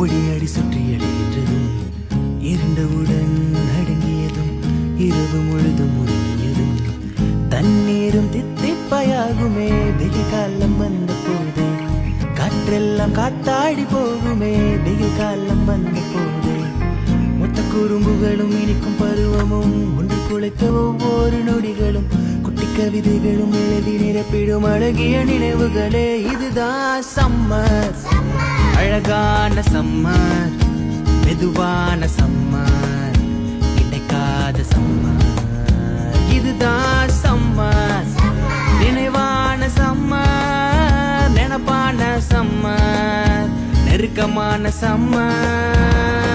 ஒளியடி சுற்றி அடைகின்றதும் இருண்டவுடன் அடங்கியதும் இரவு முழுதும் உறங்கியதும் தண்ணீரும் தித்திப்பாயாகுமே வெகு காலம் வந்த போதே காற்றெல்லாம் காத்தாடி போகுமே வெகு காலம் வந்த போதே மொத்த குறும்புகளும் இனிக்கும் பருவமும் ஒன்று குலைத்த ஒவ்வொரு நொடிகளும் குட்டி கவிதைகளும் எழுதி நிரப்பிடும் அழகிய நினைவுகளே இதுதான் சம்மர் அழகான சம்மர் மெதுவான சம்மர் கிடைக்காத சம்மர் இதுதான் சம்மர் நினைவான சம்மர் நினப்பான சம்மர் நெருக்கமான சம்மர்